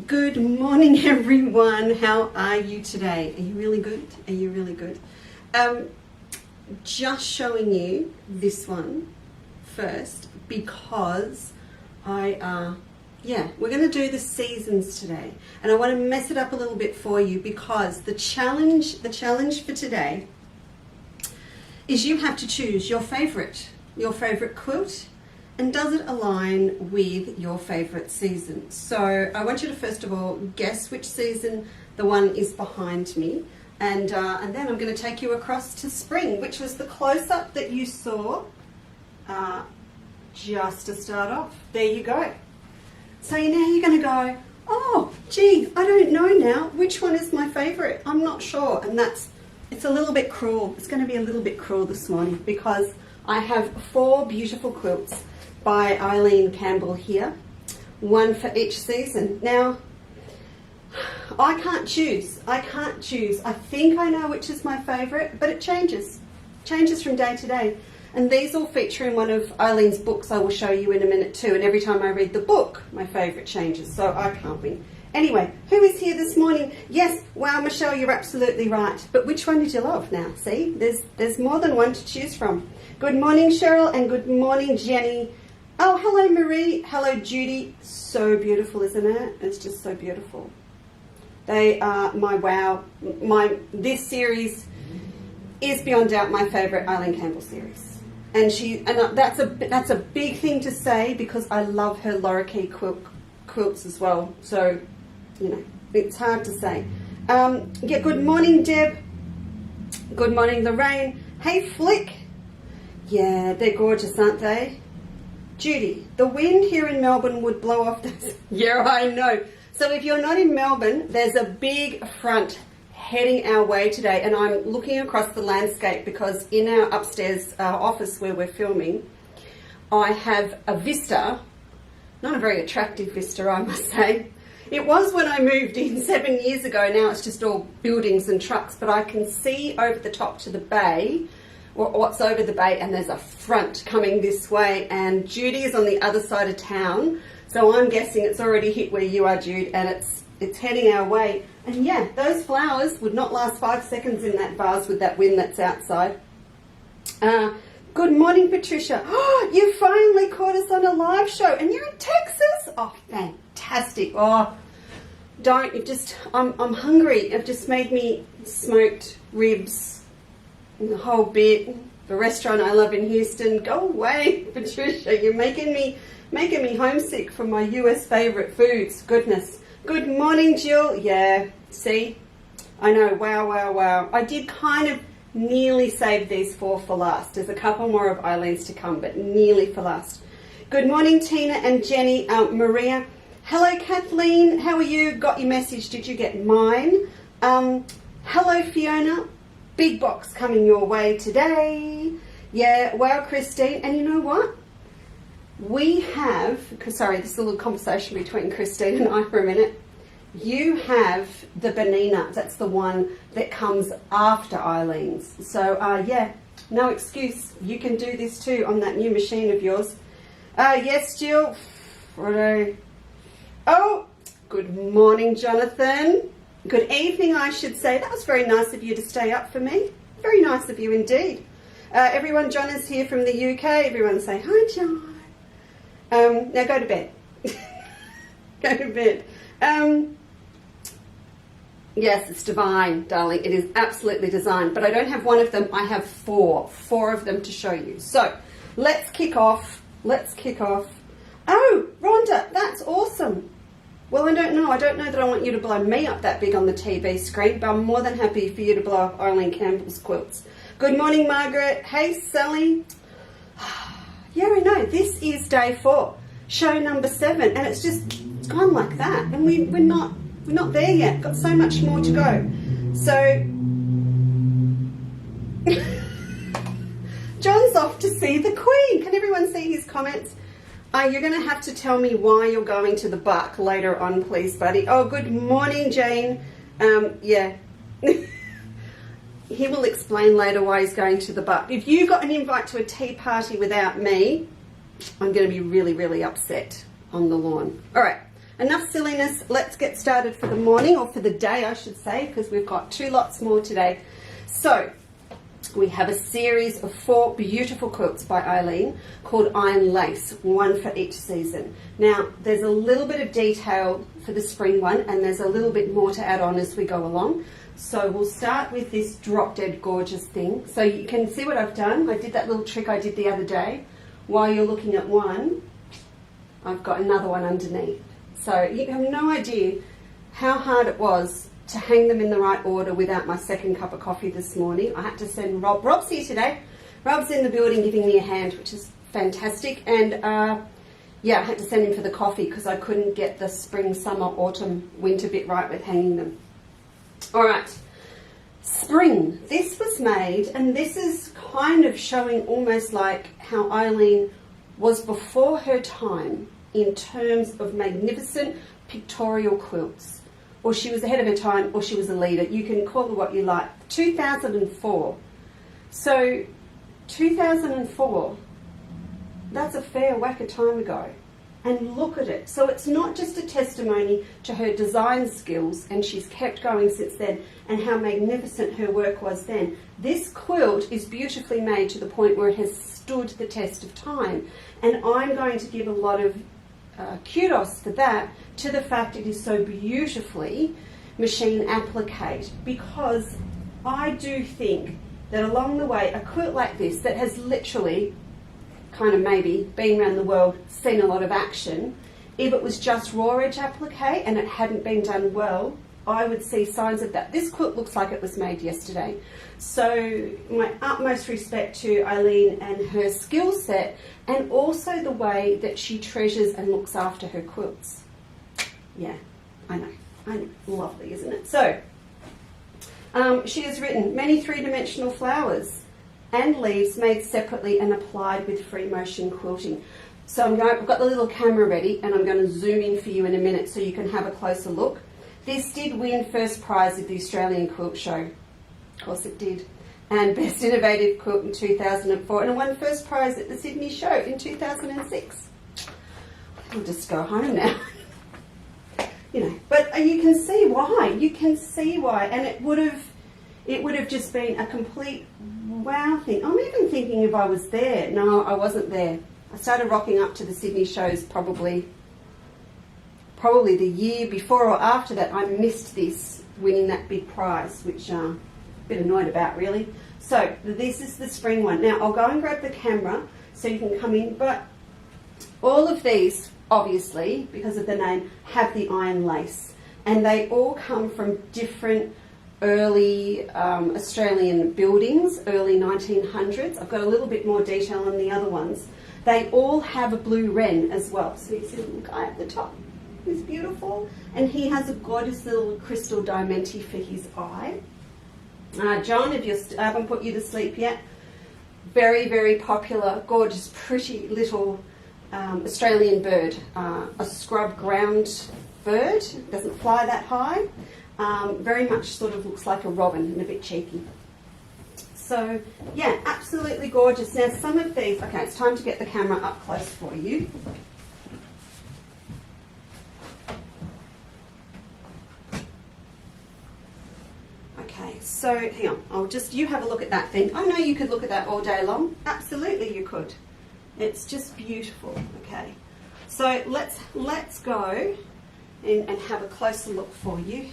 good morning everyone. How are you today? Are you really good? Are you really good? Just showing you this one first because we're going to do the seasons today, and I want to mess it up a little bit for you because the challenge for today is you have to choose your favorite quilt, and does it align with your favorite season. So I want you to first of all guess which season the one is behind me, and then I'm going to take you across to spring, which was the close-up that you saw just to start off. There you go. So now you're going to go, oh gee, I don't know now which one is my favorite. I'm not sure, and it's a little bit cruel. It's going to be a little bit cruel this morning because I have 4 beautiful quilts by Eileen Campbell here, one for each season. Now, I can't choose. I think I know which is my favorite, but it changes from day to day. And these all feature in one of Eileen's books I will show you in a minute too. And every time I read the book, my favorite changes. So I can't win. Anyway, who is here this morning? Yes, wow, Michelle, you're absolutely right. But which one did you love now? See, there's more than one to choose from. Good morning, Cheryl, and good morning, Jenny. Oh, hello, Marie. Hello, Judy. So beautiful, isn't it? It's just so beautiful. They are my wow. This series is beyond doubt my favorite Eileen Campbell series, and that's a big thing to say because I love her lorikeet quilts as well. So, you know, it's hard to say. Yeah. Good morning, Deb. Good morning, Lorraine. Hey, Flick. Yeah, they're gorgeous, aren't they? Judy, the wind here in Melbourne would blow off this. Yeah, I know. So if you're not in Melbourne, there's a big front heading our way today, and I'm looking across the landscape because in our upstairs office where we're filming, I have a vista, not a very attractive vista, I must say. It was when I moved in 7 years ago. Now it's just all buildings and trucks, but I can see over the top to the bay, or what's over the bay, and there's a front coming this way, and Judy is on the other side of town, so I'm guessing it's already hit where you are, Jude, and it's heading our way. And yeah, those flowers would not last 5 seconds in that vase with that wind that's outside. Good morning, Patricia. Oh, you finally caught us on a live show, and you're in Texas? Oh, fantastic. Oh, I'm hungry. You've just made me smoked ribs, the whole bit. The restaurant I love in Houston. Go away, Patricia. You're making me homesick for my US favorite foods. Goodness. Good morning, Jill. Yeah, see? I know. Wow. I did kind of nearly save these 4 for last. There's a couple more of Eileen's to come, but nearly for last. Good morning, Tina and Jenny. Maria. Hello, Kathleen. How are you? Got your message. Did you get mine? Hello, Fiona. Big box coming your way today. Yeah, wow, Christine. And you know what? We have, sorry, this is a little conversation between Christine and I for a minute. You have the Benina. That's the one that comes after Eileen's. So, yeah, no excuse. You can do this too on that new machine of yours. Yes, Jill. Righto. Oh, good morning, Jonathan. Good evening, I should say. That was very nice of you to stay up for me. Very nice of you indeed. Everyone, John is here from the UK. Everyone say, hi, John. Now go to bed. Go to bed. Yes, it's divine, darling. It is absolutely divine. But I don't have one of them. I have 4 of them to show you. So let's kick off. Oh, Rhonda, that's awesome. Well, I don't know that I want you to blow me up that big on the TV screen, but I'm more than happy for you to blow up Eileen Campbell's quilts. Good morning, Margaret. Hey, Sally. Yeah, I know. This is day 4, show number 7, and it's gone like that, and we're not there yet. Got so much more to go. So John's off to see the Queen. Can everyone see his comments? You're going to have to tell me why you're going to the Buck later on, please, buddy. Oh, good morning, Jane. Yeah. He will explain later why he's going to the Buck. If you got an invite to a tea party without me, I'm going to be really, really upset on the lawn. All right. enough silliness. Let's get started for the morning, or for the day I should say, because we've got 2 lots more today. So we have a series of 4 beautiful quilts by Eileen called Iron Lace, one for each season. Now there's a little bit of detail for the spring one, and there's a little bit more to add on as we go along. So we'll start with this drop dead gorgeous thing. So you can see what I've done. I did that little trick I did the other day. While you're looking at one, I've got another one underneath. So you have no idea how hard it was to hang them in the right order without my second cup of coffee this morning. I had to send Rob. Rob's here today. Rob's in the building giving me a hand, which is fantastic. And yeah, I had to send him for the coffee because I couldn't get the spring, summer, autumn, winter bit right with hanging them. All right, spring. This was made, and this is kind of showing almost like how Eileen was before her time in terms of magnificent pictorial quilts. Or she was ahead of her time, or she was a leader. You can call her what you like. 2004. So 2004, that's a fair whack of time ago. And look at it. So it's not just a testimony to her design skills, and she's kept going since then, and how magnificent her work was then. This quilt is beautifully made to the point where it has stood the test of time. And I'm going to give a lot of kudos for that, to the fact it is so beautifully machine appliqué, because I do think that along the way a quilt like this that has literally kind of maybe been around the world, seen a lot of action, if it was just raw edge appliqué and it hadn't been done well, I would see signs of that. This quilt looks like it was made yesterday. So my utmost respect to Eileen and her skill set, and also the way that she treasures and looks after her quilts. Yeah, I know, lovely, isn't it? So she has written many 3-dimensional flowers and leaves made separately and applied with free motion quilting. So I've got the little camera ready, and I'm going to zoom in for you in a minute so you can have a closer look. This did win first prize at the Australian Quilt Show. Of course it did. And Best Innovative Quilt in 2004. And it won first prize at the Sydney Show in 2006. I'll just go home now. You know, but you can see why. You can see why. And it would have just been a complete wow thing. I'm even thinking if I was there. No, I wasn't there. I started rocking up to the Sydney shows probably the year before or after that. I missed this, winning that big prize, which I'm a bit annoyed about really. So this is the spring one. Now I'll go and grab the camera so you can come in, but all of these, obviously, because of the name, have the iron lace, and they all come from different early Australian buildings, early 1900s. I've got a little bit more detail on the other ones. They all have a blue wren as well. So you see the little guy at the top, who's beautiful, and he has a gorgeous little crystal diamante for his eye. John, if I haven't put you to sleep yet, very, very popular, gorgeous, pretty little Australian bird, a scrub ground bird, doesn't fly that high, very much sort of looks like a robin and a bit cheeky. So yeah, absolutely gorgeous. Now some of these, okay, it's time to get the camera up close for you. Okay, so hang on, you have a look at that thing. I know you could look at that all day long. Absolutely you could. It's just beautiful. Okay, so let's go and have a closer look for you.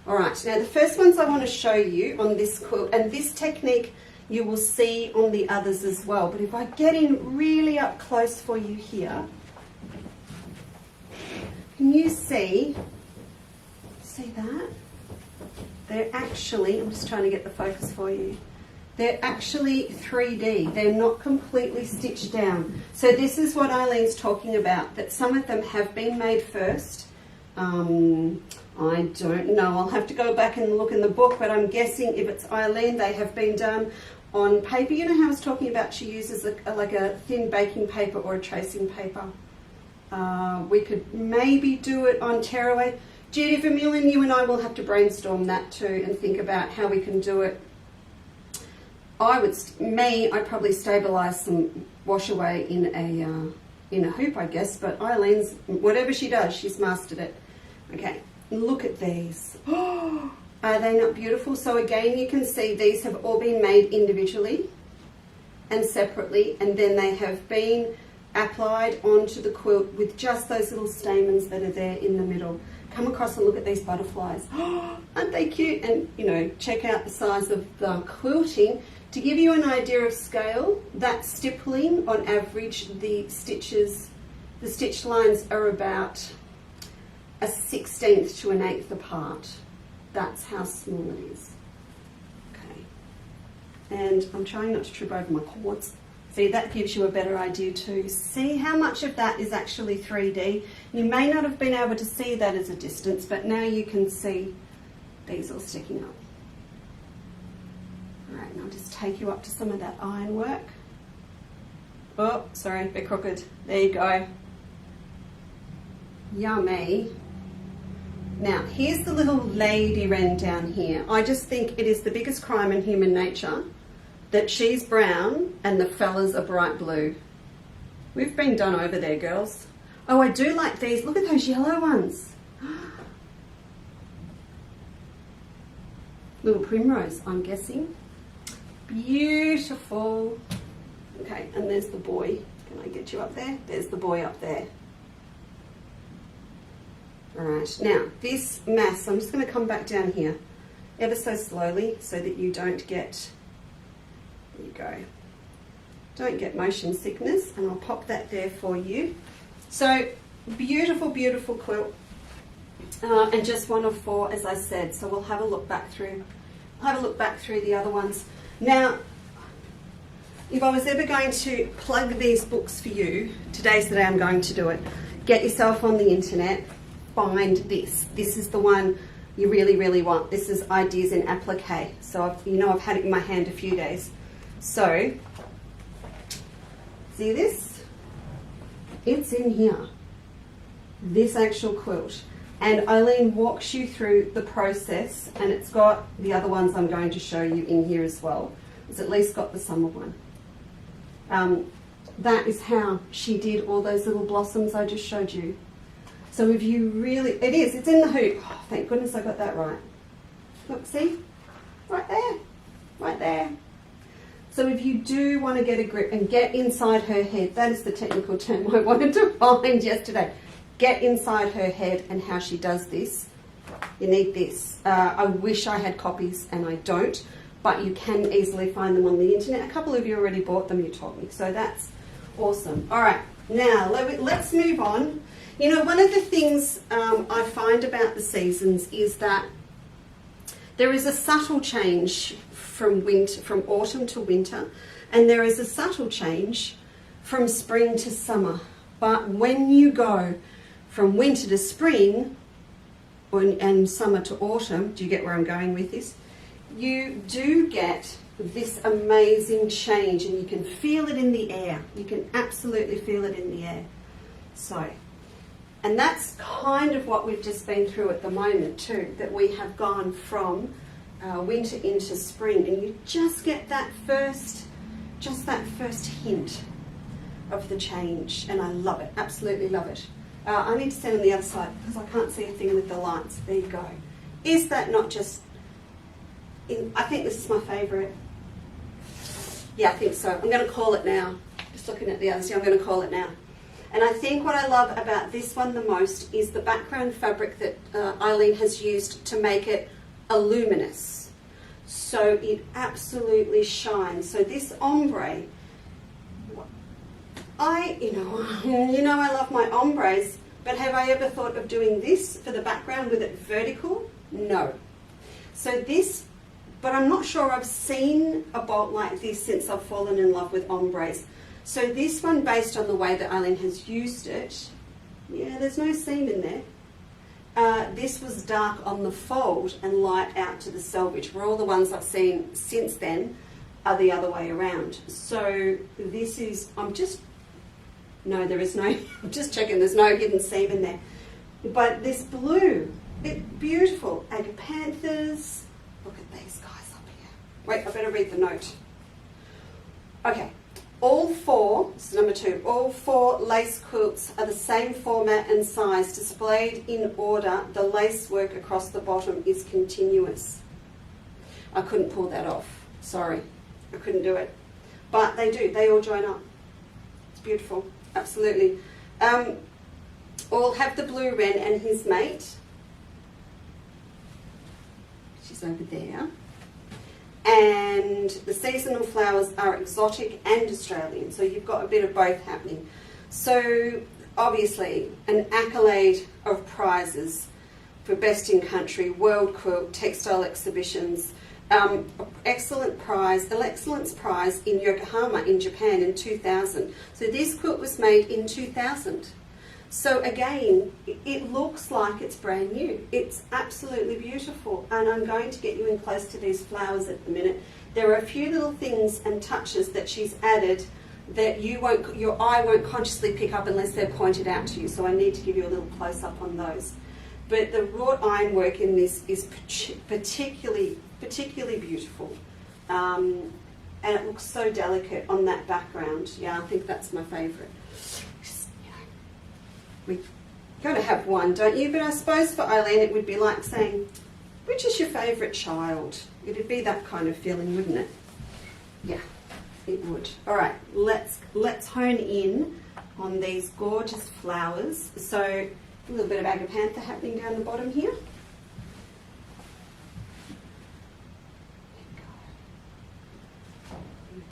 All right, now the first ones I want to show you on this quilt, and this technique you will see on the others as well, but if I get in really up close for you here, can you see that? They're actually, I'm just trying to get the focus for you, they're actually 3D. They're not completely stitched down. So this is what Eileen's talking about, that some of them have been made first. I don't know, I'll have to go back and look in the book, but I'm guessing if it's Eileen, they have been done on paper. You know how I was talking about she uses like a thin baking paper or a tracing paper? We could maybe do it on tearaway. Judy Vermeulen, you and I will have to brainstorm that too and think about how we can do it. I'd probably stabilise some wash away in in a hoop, I guess, but Eileen's, whatever she does, she's mastered it. Okay, look at these. Oh, are they not beautiful? So again, you can see these have all been made individually and separately, and then they have been applied onto the quilt with just those little stamens that are there in the middle. Come across and look at these butterflies. Oh, aren't they cute? And, you know, check out the size of the quilting. To give you an idea of scale, that stippling, on average, the stitch lines are about a 1/16 to an 1/8 apart. That's how small it is. Okay. And I'm trying not to trip over my cords. See, that gives you a better idea too. See how much of that is actually 3D. You may not have been able to see that as a distance, but now you can see these all sticking up. All right, and I'll just take you up to some of that ironwork. Oh, sorry, a bit crooked. There you go. Yummy. Now, here's the little lady wren down here. I just think it is the biggest crime in human nature that she's brown and the fellas are bright blue. We've been done over there, girls. Oh, I do like these. Look at those yellow ones. Little primrose, I'm guessing. Beautiful. Okay, and there's the boy. Can I get you up there? There's the boy up there. All right, now this mass, I'm just going to come back down here ever so slowly so that you don't get, there you go, don't get motion sickness, and I'll pop that there for you. So beautiful, beautiful quilt, and just one of 4, as I said. So we'll have a look back through. I'll have a look back through the other ones. Now, if I was ever going to plug these books for you, today's the day I'm going to do it. Get yourself on the internet, find this. This is the one you really, really want. This is Ideas in Applique. So I've had it in my hand a few days. So, see this? It's in here. This actual quilt. And Eileen walks you through the process, and it's got the other ones I'm going to show you in here as well. It's at least got the summer one. That is how she did all those little blossoms I just showed you. So if you really, it's in the hoop. Oh, thank goodness I got that right. Look, see? Right there. Right there. So if you do want to get a grip and get inside her head, that is the technical term I wanted to find yesterday. Get inside her head and how she does this. You need this. I wish I had copies, and I don't, but you can easily find them on the internet. A couple of you already bought them, you told me, so that's awesome. All right, now let's move on. You know, one of the things I find about the seasons is that there is a subtle change from autumn to winter, and there is a subtle change from spring to summer. But when you go from winter to spring and summer to autumn, do you get where I'm going with this? You do get this amazing change, and you can feel it in the air. You can absolutely feel it in the air. So, and that's kind of what we've just been through at the moment too, that we have gone from winter into spring, and you just get that first hint of the change, and I love it, absolutely love it. I need to stand on the other side because I can't see a thing with the lights. There you go. Is that not just, I think this is my favourite. Yeah, I think so. I'm going to call it now. Just looking at the others, yeah, I'm going to call it now. And I think what I love about this one the most is the background fabric that Eileen has used to make it luminous. So it absolutely shines. So this ombre, I love my ombres, but have I ever thought of doing this for the background with it vertical? No. So this, but I'm not sure I've seen a bolt like this since I've fallen in love with ombres. So this one, based on the way that Eileen has used it, yeah, there's no seam in there. This was dark on the fold and light out to the selvage, where all the ones I've seen since then are the other way around. So this is, I'm just checking there's no hidden seam in there. But this blue, beautiful. Agapanthus. Look at these guys up here. Wait, I better read the note. Okay. All four, this is number 2, all 4 lace quilts are the same format and size, displayed in order. The lace work across the bottom is continuous. I couldn't pull that off. Sorry, I couldn't do it. But they do, they all join up. It's beautiful, absolutely. All have the blue wren and his mate. She's over there. And the seasonal flowers are exotic and Australian, so you've got a bit of both happening. So obviously an accolade of prizes for Best in Country, World Quilt, Textile Exhibitions, excellence prize in Yokohama in Japan in 2000. So this quilt was made in 2000. So again, it looks like it's brand new. It's absolutely beautiful, and I'm going to get you in close to these flowers at the minute. There are a few little things and touches that she's added that your eye won't consciously pick up unless they're pointed out to you. So I need to give you a little close up on those. But the wrought iron work in this is particularly beautiful, and it looks so delicate on that background. Yeah, I think that's my favourite. We've got to have one, don't you? But I suppose for Eileen it would be like saying, which is your favourite child? It'd be that kind of feeling, wouldn't it? Yeah, it would. All right, let's hone in on these gorgeous flowers. So a little bit of agapantha happening down the bottom here.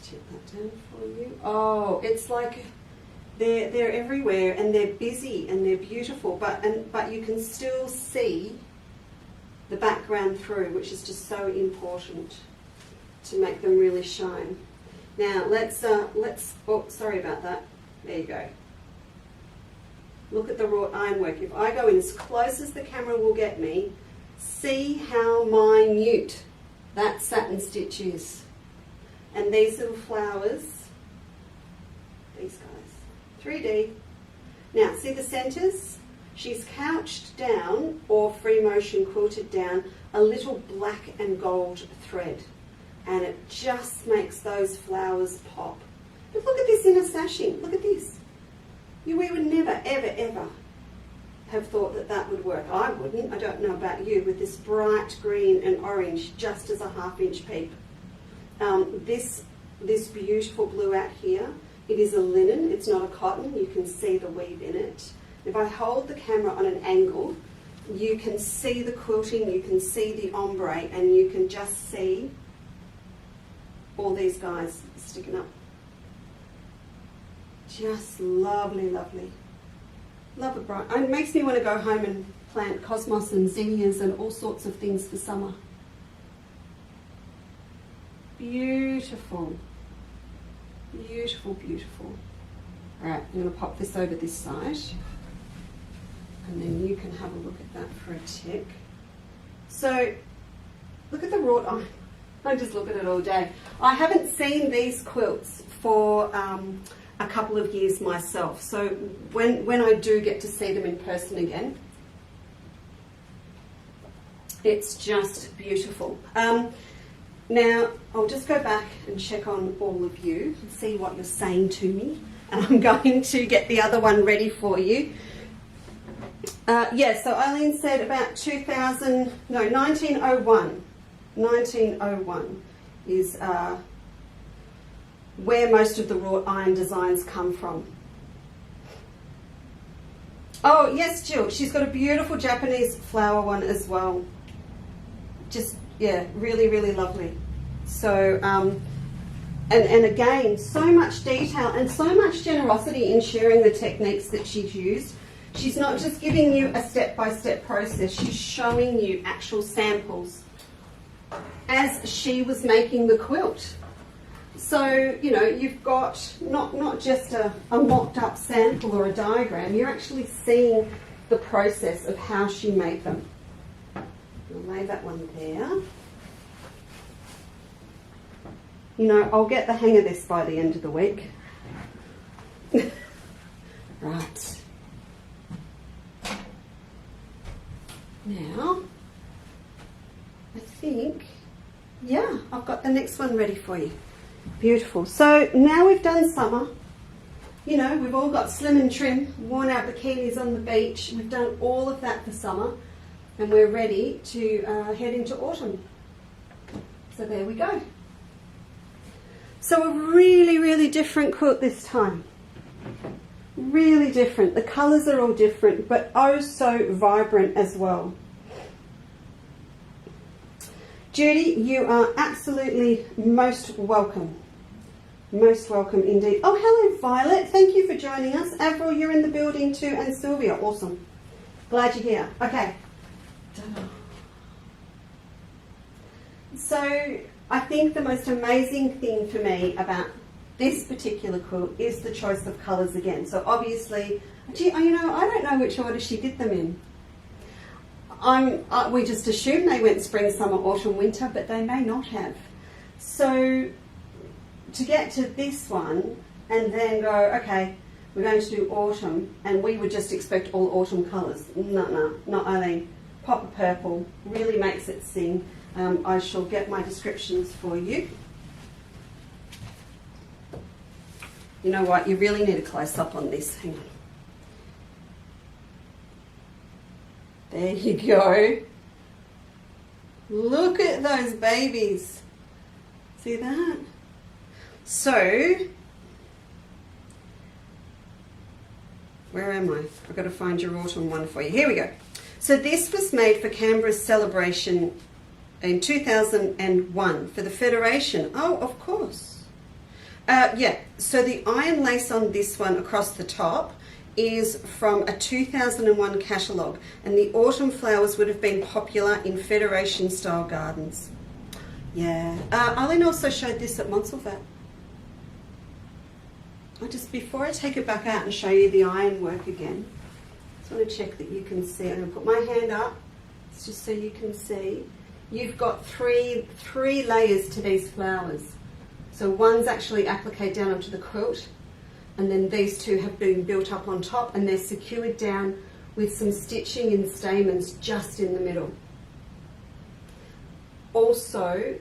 Tip that down for you. Oh, it's like they're everywhere, and they're busy and they're beautiful, but you can still see the background through, which is just so important to make them really shine. Now let's oh, sorry about that. There you go. Look at the wrought ironwork. If I go in as close as the camera will get me, see how minute that satin stitch is. And these little flowers, these guys, 3D. Now, see the centres? She's couched down, or free motion quilted down, a little black and gold thread. And it just makes those flowers pop. But look at this inner sashing. Look at this. We would never, ever, ever have thought that that would work. I wouldn't. I don't know about you, with this bright green and orange just as a half-inch peep. This beautiful blue out here, it is a linen, it's not a cotton. You can see the weave in it. If I hold the camera on an angle, you can see the quilting, you can see the ombre, and you can just see all these guys sticking up. Just lovely, lovely. Love it bright. It makes me want to go home and plant cosmos and zinnias and all sorts of things for summer. Beautiful. Beautiful, beautiful. All right, I'm going to pop this over this side, and then you can have a look at that for a tick. So, look at the wrought iron. I just look at it all day. I haven't seen these quilts for a couple of years myself, so when I do get to see them in person again, it's just beautiful. Now, I'll just go back and check on all of you and see what you're saying to me. And I'm going to get the other one ready for you. Yeah, so Eileen said about 1901. 1901 is where most of the wrought iron designs come from. Oh, yes, Jill. She's got a beautiful Japanese flower one as well. Just, yeah, really, really lovely. So, and again, so much detail and so much generosity in sharing the techniques that she's used. She's not just giving you a step-by-step process, she's showing you actual samples as she was making the quilt. So, you know, you've got not just a mocked up sample or a diagram, you're actually seeing the process of how she made them. I'll lay that one there. You know, I'll get the hang of this by the end of the week. Right. Now, I think, yeah, I've got the next one ready for you. Beautiful. So now we've done summer. You know, we've all got slim and trim, worn our bikinis on the beach. We've done all of that for summer, and we're ready to head into autumn. So there we go. So a really, really different quilt this time. Really different. The colours are all different, but oh so vibrant as well. Judy, you are absolutely most welcome. Most welcome indeed. Oh, hello, Violet. Thank you for joining us. Avril, you're in the building too, and Sylvia. Awesome. Glad you're here. Okay. So, I think the most amazing thing for me about this particular quilt is the choice of colours again. So, obviously, you know, I don't know which order she did them in. We just assume they went spring, summer, autumn, winter, but they may not have. So, to get to this one and then go, okay, we're going to do autumn, and we would just expect all autumn colours. No, not Eileen. Pop of purple really makes it sing. I shall get my descriptions for you. You know what? You really need a close-up on this. Hang on. There you go. Look at those babies. See that? So, where am I? I've got to find your autumn one for you. Here we go. So this was made for Canberra's celebration in 2001 for the Federation. Oh, of course. Yeah, so the iron lace on this one across the top is from a 2001 catalogue, and the autumn flowers would have been popular in Federation style gardens. Yeah, Eileen also showed this at Montsalvat. Before I take it back out and show you the ironwork again, I just want to check that you can see. I'm going to put my hand up, just so you can see. You've got three layers to these flowers. So one's actually appliqued down onto the quilt, and then these two have been built up on top, and they're secured down with some stitching in stamens just in the middle. Also,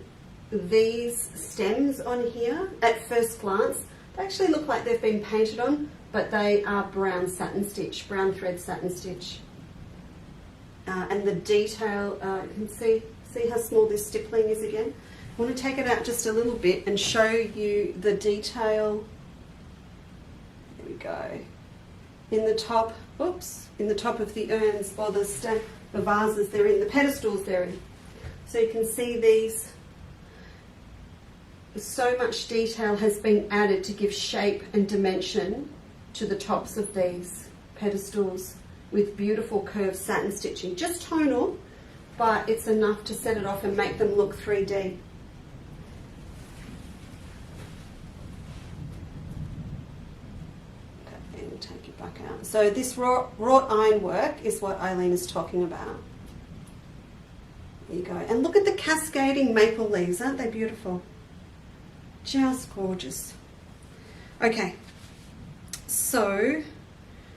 these stems on here, at first glance, they actually look like they've been painted on, but they are brown satin stitch, brown thread satin stitch. And the detail, you can see how small this stippling is again. I want to take it out just a little bit and show you the detail. There we go. In the top, in the top of the urns, or the vases they're in, the pedestals they're in. So you can see these. So much detail has been added to give shape and dimension to the tops of these pedestals with beautiful curved satin stitching. Just tonal, but it's enough to set it off and make them look 3D. Okay, and take it back out. So this wrought ironwork is what Eileen is talking about. There you go. And look at the cascading maple leaves. Aren't they beautiful? Just gorgeous. Okay, so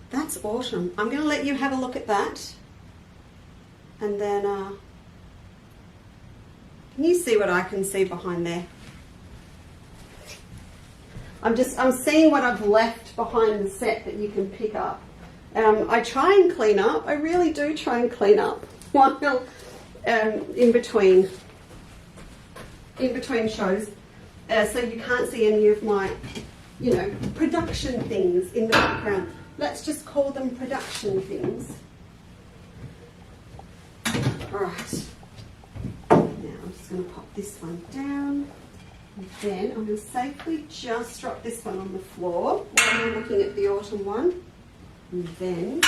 that's autumn. I'm going to let you have a look at that, and then can you see what I can see behind there? I'm seeing what I've left behind the set that you can pick up. I try and clean up. I really do try and clean up while in between shows. So you can't see any of my, production things in the background. Let's just call them production things. All right. Now I'm just going to pop this one down. And then I'm going to safely just drop this one on the floor while we're looking at the autumn one. And then,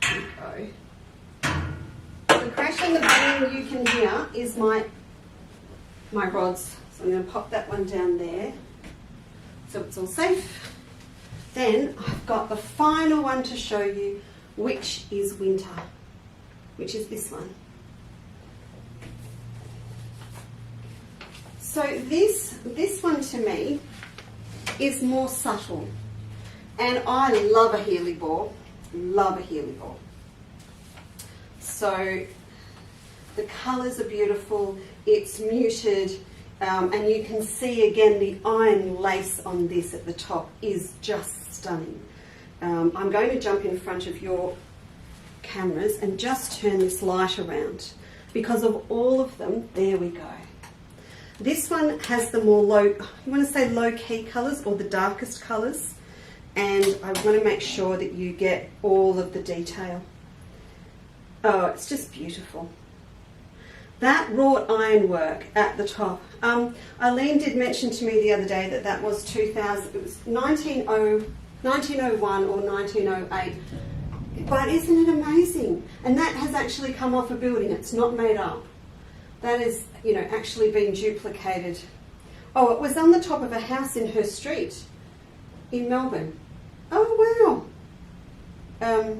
there we go. The crash and the banging you can hear is my rods. So I'm going to pop that one down there so it's all safe. Then I've got the final one to show you, which is winter, which is this one. So this one to me is more subtle, and I love a Healy ball, So the colours are beautiful, it's muted, And you can see again the iron lace on this at the top is just stunning. I'm going to jump in front of your cameras and just turn this light around because of all of them. There we go. This one has the more low, you want to say low-key colours or the darkest colours, and I want to make sure that you get all of the detail. Oh, it's just beautiful. That wrought ironwork at the top. Eileen did mention to me the other day that that was 2000, it was 1901 or 1908. But isn't it amazing? And that has actually come off a building. It's not made up. That is, you know, actually been duplicated. Oh, it was on the top of a house in her street in Melbourne. Oh, wow.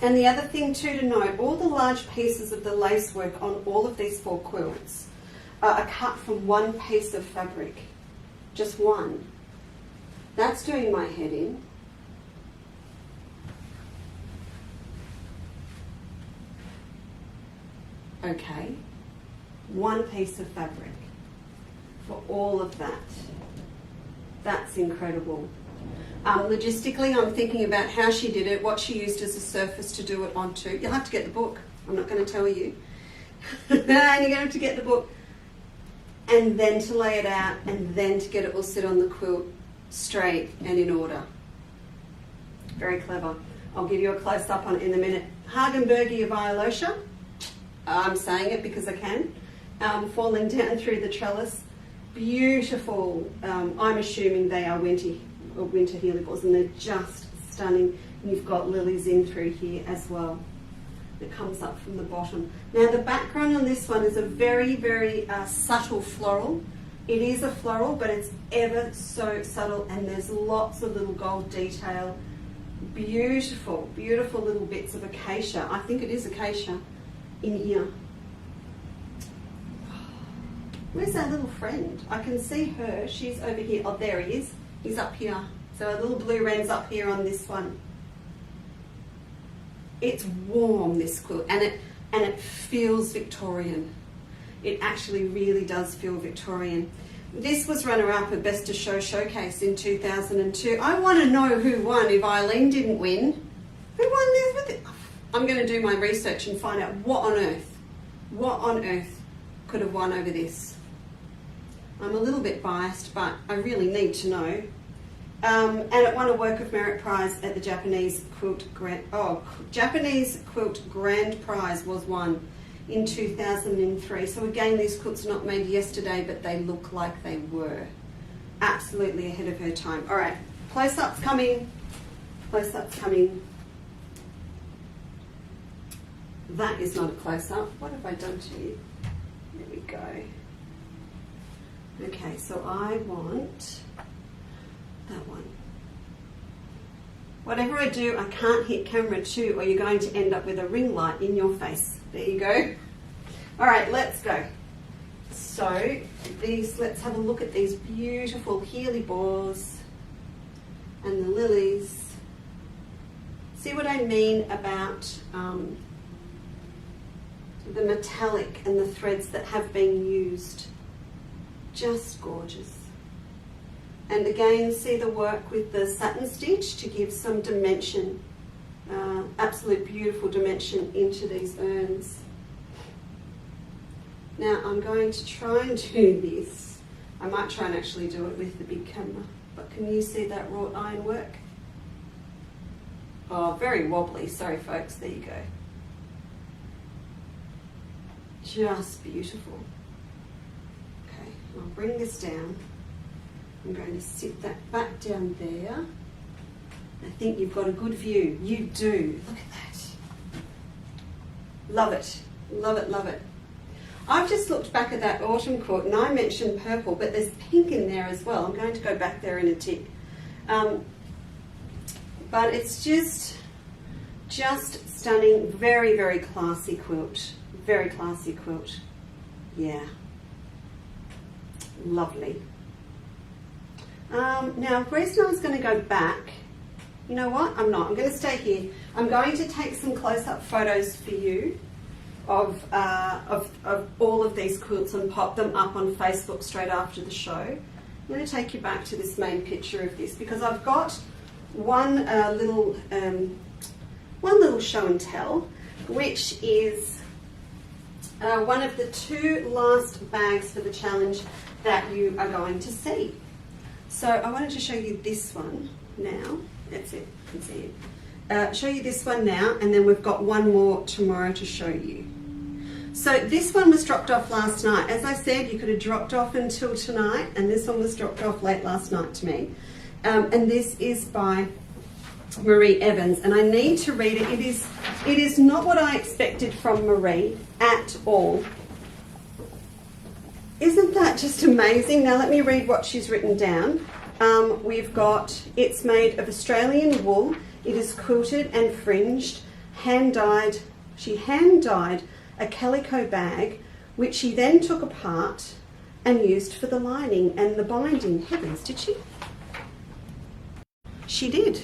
And the other thing too to note, all the large pieces of the lace work on all of these 4 quilts are cut from one piece of fabric. Just one. That's doing my head in. Okay. One piece of fabric for all of that. That's incredible. Logistically, I'm thinking about how she did it, what she used as a surface to do it onto. You'll have to get the book. I'm not going to tell you. And you're going to have to get the book. And then to lay it out, and then to get it all sit on the quilt straight and in order. Very clever. I'll give you a close-up on it in a minute. Hagenbergia violacea. I'm saying it because I can. Falling down through the trellis. Beautiful. I'm assuming they are winter helibles, and they're just stunning. And you've got lilies in through here as well. It comes up from the bottom. Now the background on this one is a very, very subtle floral. It is a floral, but it's ever so subtle, and there's lots of little gold detail. Beautiful, beautiful little bits of acacia. I think it is acacia in here. Where's our little friend? I can see her. She's over here. Oh, there he is. He's up here. So our little blue wren's up here on this one. It's warm, this quilt, and it feels Victorian. It actually really does feel Victorian. This was runner-up at Best of Show Showcase in 2002. I want to know who won if Eileen didn't win. Who won this with it? I'm going to do my research and find out what on earth could have won over this. I'm a little bit biased, but I really need to know. And it won a Work of Merit prize at the Japanese Quilt Grand Prize was won in 2003. So again, these quilts are not made yesterday, but they look like they were. Absolutely ahead of her time. All right, close-ups coming. Close-ups coming. That is not a close-up. What have I done to you? There we go. Okay, so I want that one. Whatever I do, I can't hit camera 2 or you're going to end up with a ring light in your face. There you go. All right, let's go. So let's have a look at these beautiful hellebores and the lilies. See what I mean about the metallic and the threads that have been used. Just gorgeous. And again, see the work with the satin stitch to give some dimension, absolute beautiful dimension into these urns. Now I'm going to try and do this. I might try and actually do it with the big camera, but can you see that wrought iron work? Oh, very wobbly, sorry folks, there you go. Just beautiful. Okay, I'll bring this down. I'm going to sit that back down there. I think you've got a good view. You do. Look at that. Love it. Love it, love it. I've just looked back at that autumn quilt and I mentioned purple, but there's pink in there as well. I'm going to go back there in a tick. But it's just stunning. Very, very classy quilt. Very classy quilt. Yeah. Lovely. Now, the reason I was going to go back, you know what? I'm not. I'm going to stay here. I'm going to take some close-up photos for you. of all of these quilts and pop them up on Facebook straight after the show. I'm going to take you back to this main picture of this because I've got one little show and tell, which is one of the 2 last bags for the challenge that you are going to see. So I wanted to show you this one now. That's it, you can see it. Show you this one now, and then we've got one more tomorrow to show you. So this one was dropped off last night. As I said, you could have dropped off until tonight, and this one was dropped off late last night to me. And this is by Marie Evans, and I need to read it. It is not what I expected from Marie at all. Isn't that just amazing? Now let me read what she's written down. We've got, it's made of Australian wool. It is quilted and fringed, hand-dyed. She hand-dyed a calico bag, which she then took apart and used for the lining and the binding. Heavens, did she? She did.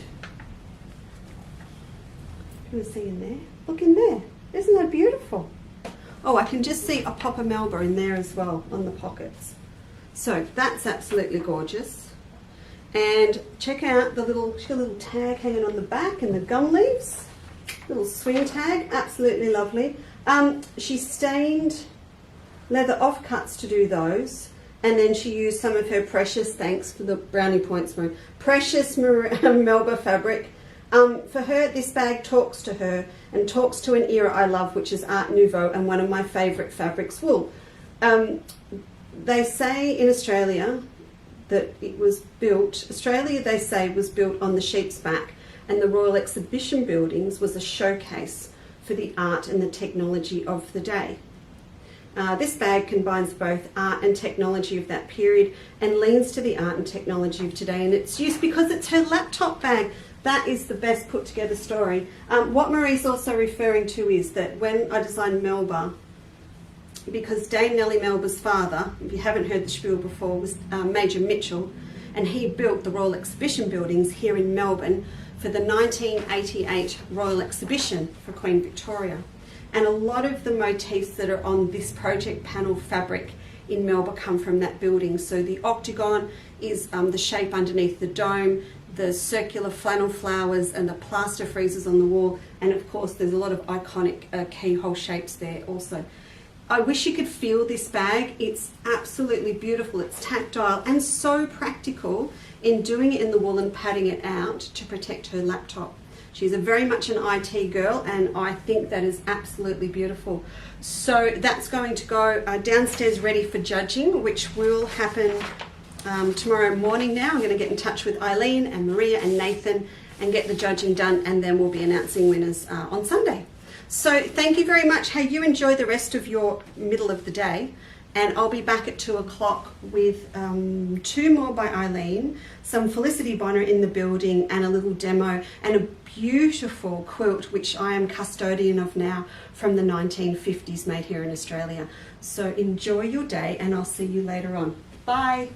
Can you see in there? Look in there. Isn't that beautiful? Oh, I can just see a Papa Melba in there as well on the pockets. So that's absolutely gorgeous. And check out the little tag hanging on the back and the gum leaves. Little swing tag, absolutely lovely. She stained leather offcuts to do those, and then she used some of her precious, thanks for the brownie points, Marie, precious Melba fabric. For her, this bag talks to her and talks to an era I love, which is Art Nouveau, and one of my favourite fabrics, wool. They say in Australia that it was built, Australia they say was built on the sheep's back, and the Royal Exhibition Buildings was a showcase for the art and the technology of the day. This bag combines both art and technology of that period and leans to the art and technology of today, and it's used because it's her laptop bag. That is the best put together story. What Marie's also referring to is that when I designed Melba, because Dame Nellie Melba's father, if you haven't heard the spiel before, was Major Mitchell, and he built the Royal Exhibition Buildings here in Melbourne for the 1988 Royal Exhibition for Queen Victoria. And a lot of the motifs that are on this project panel fabric in Melbourne come from that building. So the octagon is the shape underneath the dome, the circular flannel flowers and the plaster freezers on the wall, and of course there's a lot of iconic keyhole shapes there also. I wish you could feel this bag. It's absolutely beautiful. It's tactile and so practical in doing it in the wool and padding it out to protect her laptop. She's very much an IT girl, and I think that is absolutely beautiful. So that's going to go downstairs ready for judging, which will happen tomorrow morning now. I'm going to get in touch with Eileen and Maria and Nathan and get the judging done, and then we'll be announcing winners on Sunday. So thank you very much. Hey, you enjoy the rest of your middle of the day, and I'll be back at 2 o'clock with 2 more by Eileen, some Felicity Bonner in the building, and a little demo, and a beautiful quilt which I am custodian of now from the 1950s, made here in Australia. So enjoy your day, and I'll see you later on. Bye.